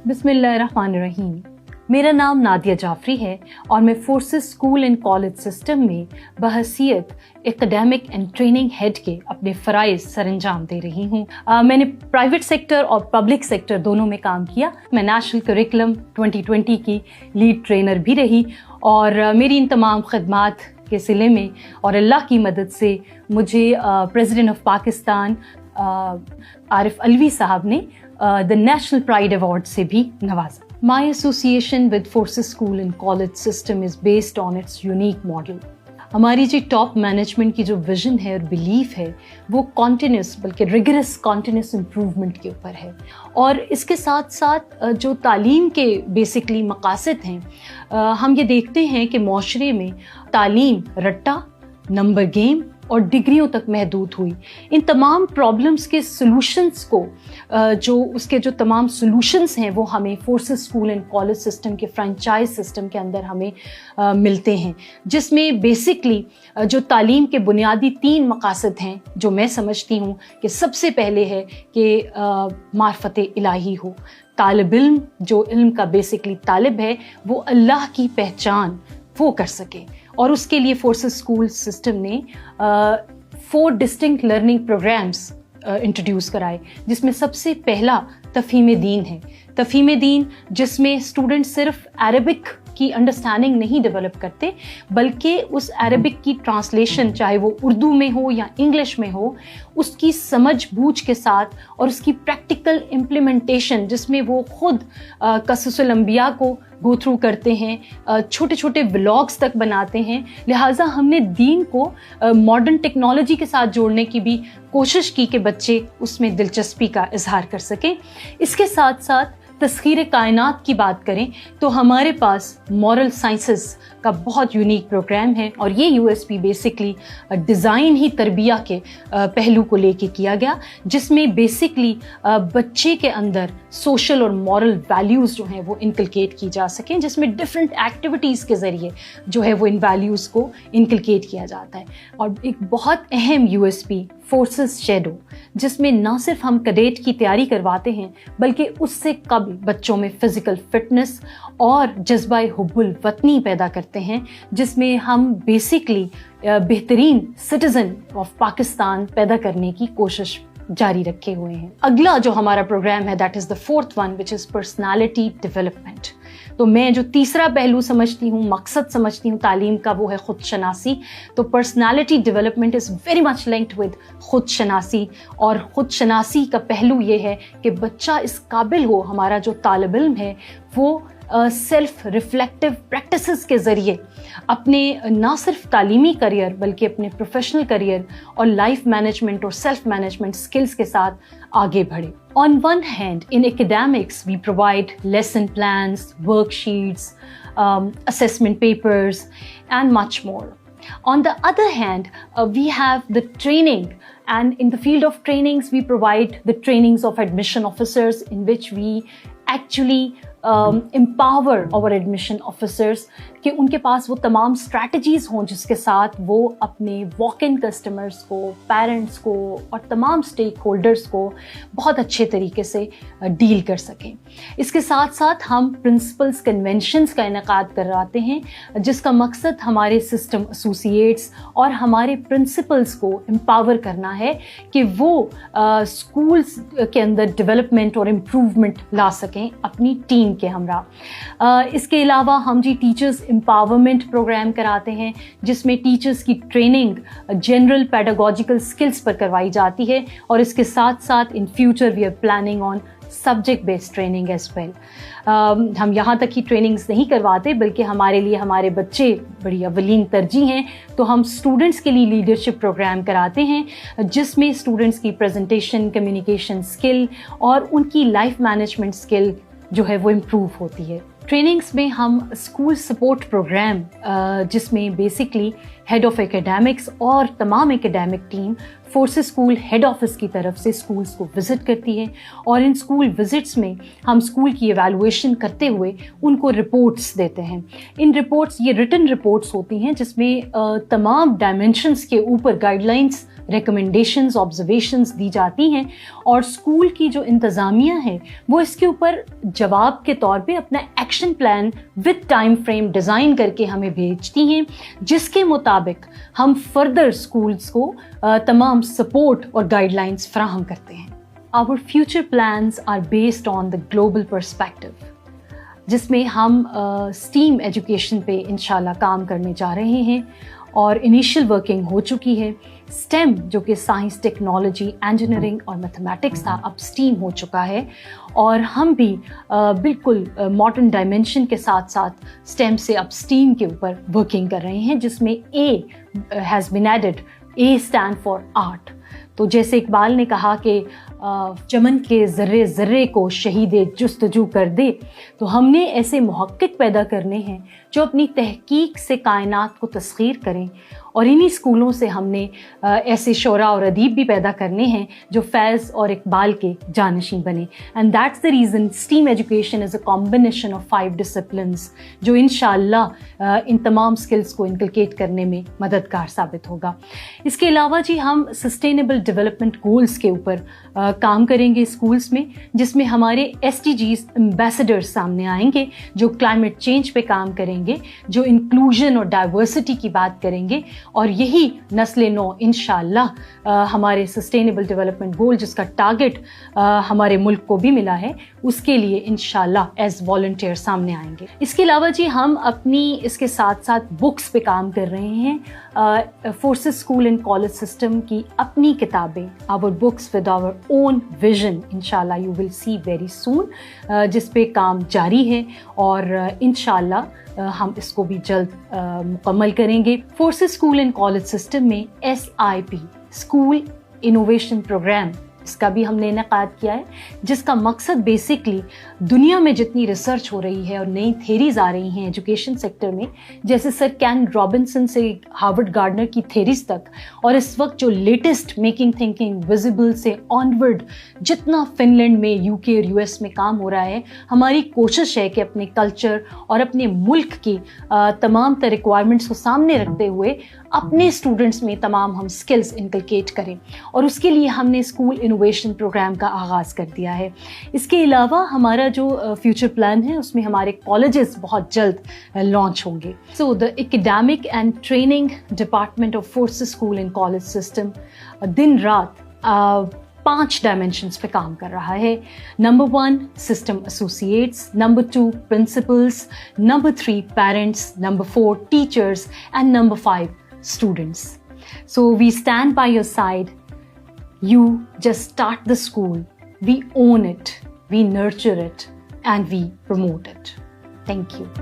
बिस्मिल्लाहिर्रहमानिर्रहीम। मेरा नाम नादिया जाफरी है और मैं forces school and college system में बहसीयत एकेडमिक एंड ट्रेनिंग हेड के अपने फ़राइज़ सरअंजाम दे रही हूँ। मैंने प्राइवेट सेक्टर और पब्लिक सेक्टर दोनों में काम किया। मैं नेशनल करिकुलम 2020 की लीड ट्रेनर भी रही और मेरी इन तमाम खदमात के सिले में और अल्लाह की मदद से मुझे प्रेसिडेंट ऑफ पाकिस्तान आरिफ अलवी साहब ने द नेशनल प्राइड अवार्ड से भी नवाजा। My association with Forces School and College System is based on its unique model. हमारी जो टॉप मैनेजमेंट की जो विजन है और बिलीफ है वो कॉन्टिन्यूस बल्कि रिगरस कॉन्टिन्यूस इम्प्रूवमेंट के ऊपर है और इसके साथ साथ जो तालीम के बेसिकली मकासद हैं हम ये देखते हैं कि माशरे में तालीम रट्टा नंबर गेम और डिग्रियों तक महदूद हुई। इन तमाम प्रॉब्लम्स के सॉल्यूशंस को जो उसके जो तमाम सॉल्यूशंस हैं वो हमें forces school and college system के फ्रेंचाइज सिस्टम के अंदर हमें मिलते हैं, जिसमें बेसिकली जो तालीम के बुनियादी 3 मकासद हैं जो मैं समझती हूँ कि सबसे पहले है कि मार्फत इलाही हो। तालिब इल्म जो इल्म का बेसिकली तालिब है वो अल्लाह की पहचान वो कर सके और उसके लिए फोर्सेस स्कूल सिस्टम ने 4 डिस्टिंक्ट लर्निंग प्रोग्राम्स इंट्रोड्यूस कराए, जिसमें सबसे पहला तफ़हीम दीन है। तफ़हीम दीन जिसमें स्टूडेंट सिर्फ अरबिक की अंडरस्टैंडिंग नहीं डेवलप करते बल्कि उस अरबिक की ट्रांसलेशन चाहे वो उर्दू में हो या इंग्लिश में हो उसकी समझ बूझ के साथ और उसकी प्रैक्टिकल इम्प्लीमेंटेशन जिसमें वो खुद क़ससुल अंबिया को गो थ्रू करते हैं, छोटे छोटे व्लॉग्स तक बनाते हैं। लिहाजा हमने दीन को मॉडर्न टेक्नोलॉजी के साथ जोड़ने की भी कोशिश की कि बच्चे उसमें दिलचस्पी का इजहार कर सकें। इसके साथ साथ तस्खीर कायनात की बात करें तो हमारे पास मॉरल साइंसेस का बहुत यूनिक प्रोग्राम है और ये यूएसपी बेसिकली डिज़ाइन ही तरबिया के पहलू को लेके किया गया, जिसमें बेसिकली बच्चे के अंदर सोशल और मॉरल वैल्यूज़ जो हैं वो इनकलकेट की जा सकें, जिसमें डिफरेंट एक्टिविटीज़ के ज़रिए जो है वो इन वैल्यूज़ को इनकलकेट किया जाता है। और एक बहुत अहम यूएसपी फोर्सेस शैडो, जिसमें ना सिर्फ हम कैडेट की तैयारी करवाते हैं बल्कि उससे कबल बच्चों में फ़िज़िकल फिटनेस और जज्बा हुब्बुल वतनी पैदा करते हैं, जिसमें हम बेसिकली बेहतरीन सिटीज़न ऑफ पाकिस्तान पैदा करने की कोशिश जारी रखे हुए हैं। अगला जो हमारा प्रोग्राम है that is the 4th one which is personality development. तो मैं जो तीसरा पहलू समझती हूँ, मकसद समझती हूँ तालीम का, वो है खुद शनासी। तो personality development is very much linked with खुद शनासी और खुद शनासी का पहलू ये है कि बच्चा इस काबिल हो, हमारा जो तालिब इल्म है वो सेल्फ रिफ्लेक्टिव प्रैक्टिसेस के ज़रिए अपने ना सिर्फ तालीमी करियर बल्कि अपने प्रोफेशनल करियर और लाइफ मैनेजमेंट और सेल्फ मैनेजमेंट स्किल्स के साथ आगे बढ़े। On one hand, in academics, we provide lesson plans, worksheets, assessment papers, and much more. On the other hand, we have the training, and in the field of trainings, we provide the trainings of admission officers in which we actually empower our admission officers कि उनके पास वो तमाम strategies हों जिसके साथ वो अपने walk in customers को, पेरेंट्स को और तमाम स्टेक होल्डर्स को बहुत अच्छे तरीके से डील कर सकें। इसके साथ साथ हम प्रिंसिपल्स कन्वेंशंस का इनेकाद करवाते हैं, जिसका मकसद हमारे सिस्टम एसोसिएट्स और हमारे प्रिंसिपल्स को एम्पावर करना है कि वो स्कूल्स के अंदर डेवलपमेंट और इम्प्रूवमेंट ला सकें अपनी टीम के हमरा। इसके अलावा हम जी टीचर्स एम्पावरमेंट प्रोग्राम कराते हैं, जिसमें टीचर्स की ट्रेनिंग जनरल पेडागोजिकल स्किल्स पर करवाई जाती है और इसके साथ साथ in future we are planning on subject based training as well. हम यहाँ तक ही ट्रेनिंग्स नहीं करवाते बल्कि हमारे लिए हमारे बच्चे बड़ी अवलीन तरजीह हैं, तो हम स्टूडेंट्स के लिए लीडरशिप प्रोग्राम कराते हैं जिसमें स्टूडेंट्स की प्रेजेंटेशन, कम्युनिकेशन स्किल और उनकी लाइफ मैनेजमेंट स्किल जो है वो इम्प्रूव होती है। ट्रेनिंग्स में हम स्कूल सपोर्ट प्रोग्राम जिसमें बेसिकली हेड ऑफ एकेडमिक्स और तमाम academic team forces school head office की तरफ से स्कूल्स को विज़िट करती है और इन स्कूल विज़िट्स में हम स्कूल की एवेलुएशन करते हुए उनको रिपोर्ट्स देते हैं। इन रिपोर्ट्स ये रिटन रिपोर्ट्स होती हैं जिसमें तमाम डायमेंशंस के ऊपर गाइडलाइंस रिकमेंडेशंस, ऑब्जर्वेशंस दी जाती हैं और स्कूल की जो इंतज़ामिया है वो इसके ऊपर जवाब के तौर पे अपना action plan with time frame design करके हमें भेजती हैं, जिसके मुताबिक हम फर्दर स्कूल्स को तमाम सपोर्ट और गाइडलाइंस फराहम करते हैं। Our future plans are based on the global perspective, जिसमें हम STEAM एजुकेशन पे इंशाल्लाह काम करने जा रहे हैं और इनिशियल वर्किंग हो चुकी है। STEM जो कि साइंस, टेक्नोलॉजी, इंजीनियरिंग और मैथमेटिक्स था, अब STEAM हो चुका है और हम भी बिल्कुल मॉडर्न डायमेंशन के साथ साथ STEM से अब STEAM के ऊपर वर्किंग कर रहे हैं, जिसमें A has been added. A stand for art. तो जैसे इकबाल ने कहा कि चमन के ज़र्रे ज़र्रे को शहीदे जुस्तजू कर दे, तो हमने ऐसे मुहक्किक पैदा करने हैं जो अपनी तहकीक से कायनात को तस्खीर करें और इन्हीं स्कूलों से हमने ऐसे शोरा और अदीब भी पैदा करने हैं जो फैज़ और इकबाल के जानशीन बने। And that's the reason STEAM education is a combination of 5 disciplines जो इंशाअल्लाह इन तमाम स्किल्स को इनकलकेट करने में मददगार साबित होगा। इसके अलावा जी हम सस्टेनेबल डेवलपमेंट गोल्स के ऊपर काम करेंगे स्कूल्स में, जिसमें हमारे SDGs एम्बेसडर्स सामने आएंगे जो क्लाइमेट चेंज पे काम करेंगे, जो इंक्लूजन और डाइवर्सिटी की बात करेंगे और यही नस्ल नौ इंशाअल्लाह हमारे सस्टेनेबल डेवलपमेंट गोल जिसका टारगेट हमारे मुल्क को भी मिला है, उसके लिए इंशाअल्लाह एज वॉलंटियर सामने आएंगे। इसके अलावा जी हम अपनी इसके साथ साथ बुक्स पे काम कर रहे हैं। Forces school and college system की अपनी किताबें, our books with our own vision, इंशाअल्लाह you will see very soon, जिस पे काम जारी है और इंशाअल्लाह हम इसको भी जल्द मुकम्मल करेंगे। Forces school and college system में SIP स्कूल इनोवेशन प्रोग्राम, इसका भी हमने इनेकाद किया है, जिसका मकसद बेसिकली दुनिया में जितनी रिसर्च हो रही है और नई थेरीज आ रही हैं एजुकेशन सेक्टर में, जैसे सर कैन रॉबिन्सन से हार्वर्ड गार्डनर की थेरीज तक, और इस वक्त जो लेटेस्ट मेकिंग थिंकिंग विजिबल से ऑनवर्ड जितना फिनलैंड में, UK और US में काम हो रहा है, हमारी कोशिश है कि अपने कल्चर और अपने मुल्क की तमाम तर रिक्वायरमेंट्स को सामने रखते हुए अपने स्टूडेंट्स में तमाम हम स्किल्स इनकलकेट करें और उसके लिए हमने स्कूल इनोवेशन प्रोग्राम का आगाज़ कर दिया है। इसके अलावा हमारा जो फ्यूचर प्लान है उसमें हमारे कॉलेजेस बहुत जल्द लॉन्च होंगे। So the academic and training department of forces school and college system दिन रात 5 डायमेंशंस पे काम कर रहा है। Number 1 system associates, number 2 principles, number 3 parents, number 4 teachers and number 5 students. So we stand by your side. You just start the school. We own it, we nurture it, and we promote it. Thank you.